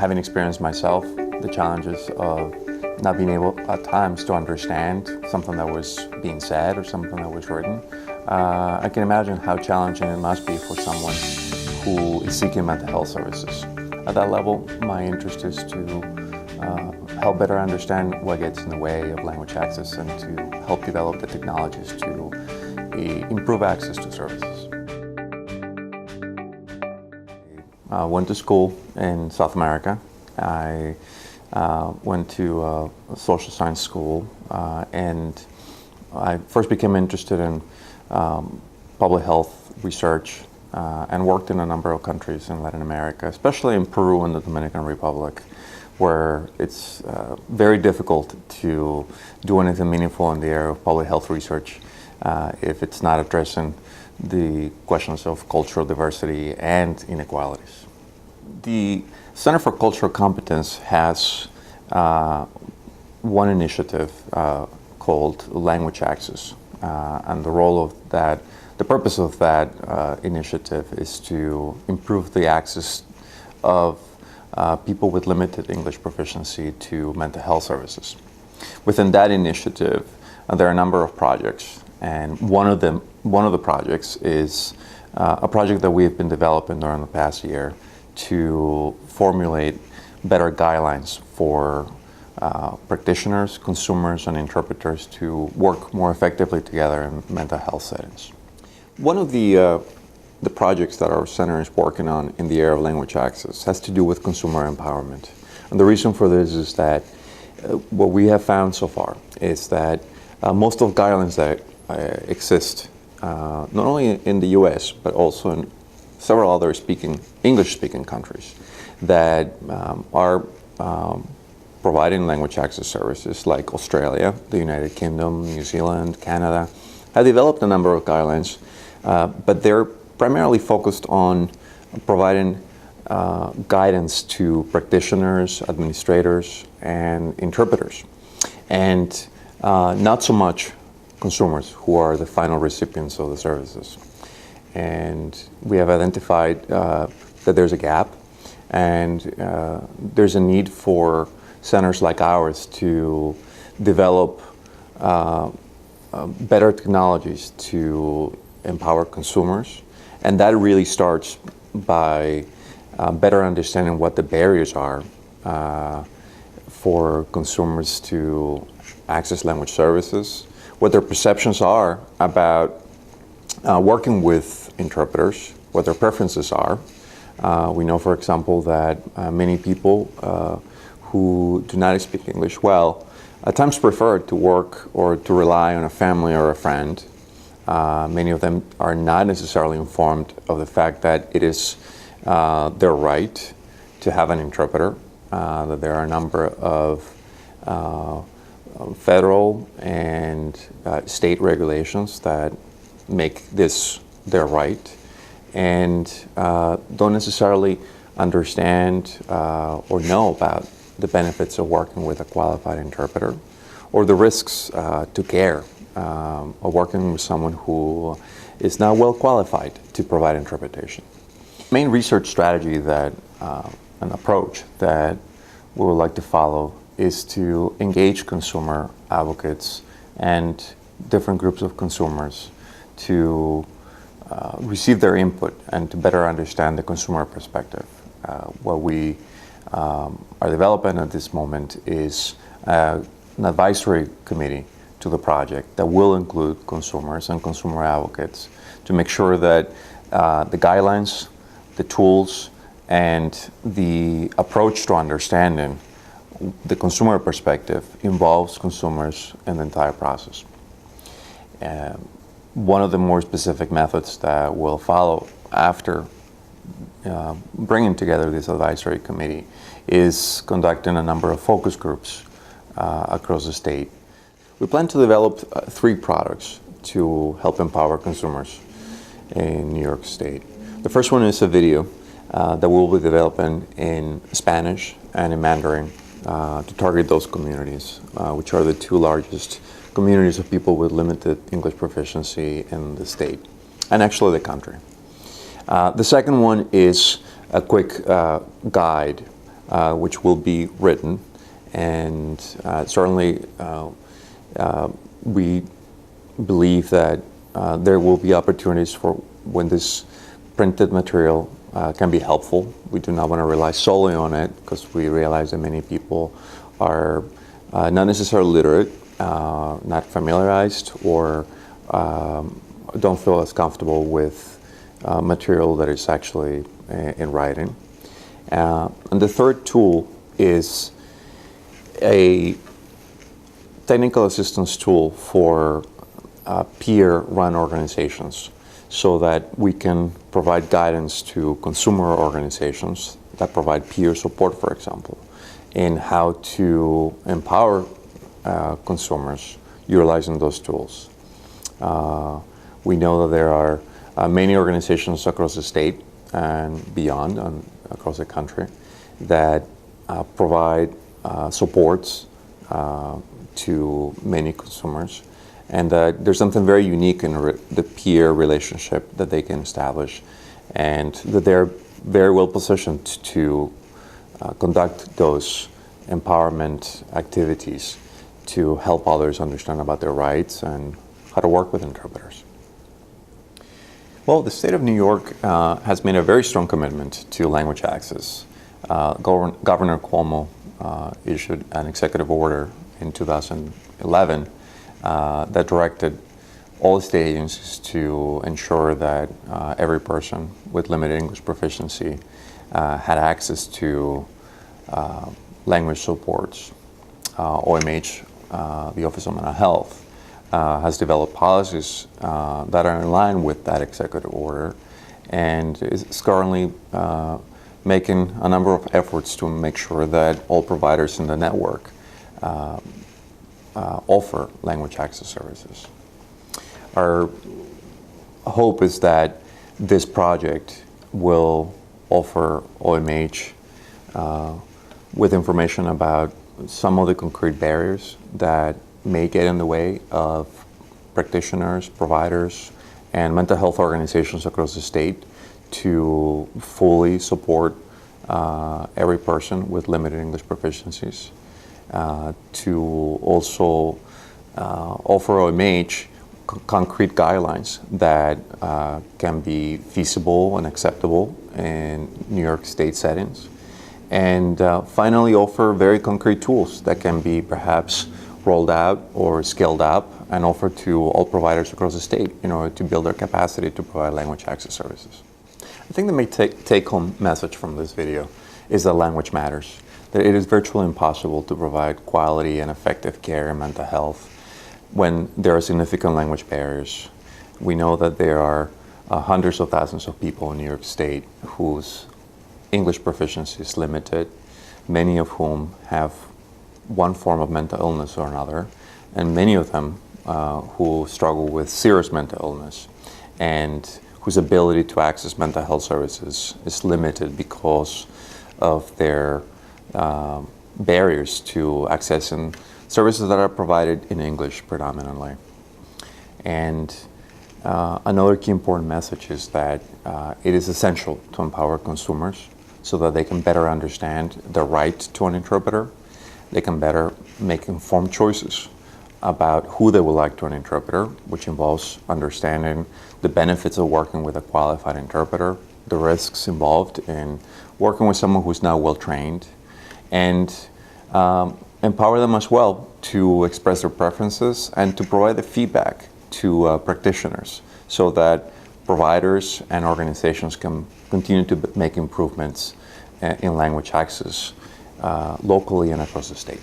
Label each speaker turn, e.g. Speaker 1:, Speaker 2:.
Speaker 1: having experienced myself the challenges of not being able at times to understand something that was being said or something that was written, I can imagine how challenging it must be for someone who is seeking mental health services. At that level, my interest is to help better understand what gets in the way of language access and to help develop the technologies to improve access to services. I went to school in South America. I went to a social science school and I first became interested in public health research and worked in a number of countries in Latin America, especially in Peru and the Dominican Republic, where it's very difficult to do anything meaningful in the area of public health research if it's not addressing the questions of cultural diversity and inequalities. The Center for Cultural Competence has one initiative called Language Access, and the purpose of that initiative is to improve the access of people with limited English proficiency to mental health services. Within that initiative, there are a number of projects, and one of the projects is a project that we have been developing during the past year to formulate better guidelines for practitioners, consumers, and interpreters to work more effectively together in mental health settings. One of the projects that our center is working on in the area of language access has to do with consumer empowerment. And the reason for this is that what we have found so far is that most of the guidelines that exist, not only in the US, but also in several other English-speaking countries that are providing language access services, like Australia, the United Kingdom, New Zealand, Canada, have developed a number of guidelines, but they're primarily focused on providing guidance to practitioners, administrators, and interpreters, and not so much consumers who are the final recipients of the services. And we have identified that there's a gap, and there's a need for centers like ours to develop better technologies to empower consumers. And that really starts by better understanding what the barriers are for consumers to access language services, what their perceptions are about working with interpreters, what their preferences are. We know, for example, that many people who do not speak English well at times prefer to work or to rely on a family or a friend. Many of them are not necessarily informed of the fact that it is their right to have an interpreter, that there are a number of federal and state regulations that make this their right, and don't necessarily understand or know about the benefits of working with a qualified interpreter or the risks to care of working with someone who is not well qualified to provide interpretation. The main research strategy an approach that we would like to follow is to engage consumer advocates and different groups of consumers to receive their input and to better understand the consumer perspective. What we are developing at this moment is an advisory committee to the project that will include consumers and consumer advocates to make sure that the guidelines, the tools, and the approach to understanding the consumer perspective involves consumers in the entire process. One of the more specific methods that we'll follow after bringing together this advisory committee is conducting a number of focus groups across the state. We plan to develop 3 products to help empower consumers in New York State. The first one is a video that we'll be developing in Spanish and in Mandarin to target those communities, which are the 2 largest communities of people with limited English proficiency in the state, and actually the country. The second one is a quick guide which will be written, and certainly we believe that there will be opportunities for when this printed material can be helpful. We do not want to rely solely on it because we realize that many people are not necessarily literate, not familiarized, or don't feel as comfortable with material that is actually in writing. And the third tool is a technical assistance tool for peer-run organizations, so that we can provide guidance to consumer organizations that provide peer support, for example, in how to empower consumers utilizing those tools. We know that there are many organizations across the state and beyond, across the country, that provide supports to many consumers, and there's something very unique in the peer relationship that they can establish, and that they're very well positioned to conduct those empowerment activities to help others understand about their rights and how to work with interpreters. Well, the state of New York has made a very strong commitment to language access. Governor Cuomo issued an executive order in 2011 that directed all state agencies to ensure that every person with limited English proficiency had access to language supports. OMH, the Office of Mental Health, has developed policies that are in line with that executive order, and is currently making a number of efforts to make sure that all providers in the network offer language access services. Our hope is that this project will offer OMH with information about some of the concrete barriers that may get in the way of practitioners, providers, and mental health organizations across the state to fully support every person with limited English proficiencies, to also offer OMH concrete guidelines that can be feasible and acceptable in New York State settings, and finally offer very concrete tools that can be perhaps rolled out or scaled up and offered to all providers across the state in order to build their capacity to provide language access services. I think the main take-home message from this video is that language matters, that it is virtually impossible to provide quality and effective care in mental health when there are significant language barriers. We know that there are hundreds of thousands of people in New York State whose English proficiency is limited, many of whom have one form of mental illness or another, and many of them who struggle with serious mental illness, and whose ability to access mental health services is limited because of their barriers to accessing services that are provided in English predominantly. And another key important message is that it is essential to empower consumers so that they can better understand the right to an interpreter. They can better make informed choices about who they would like to an interpreter, which involves understanding the benefits of working with a qualified interpreter, the risks involved in working with someone who's not well trained, and empower them as well to express their preferences and to provide the feedback to practitioners so that providers and organizations can continue to make improvements in language access locally and across the state.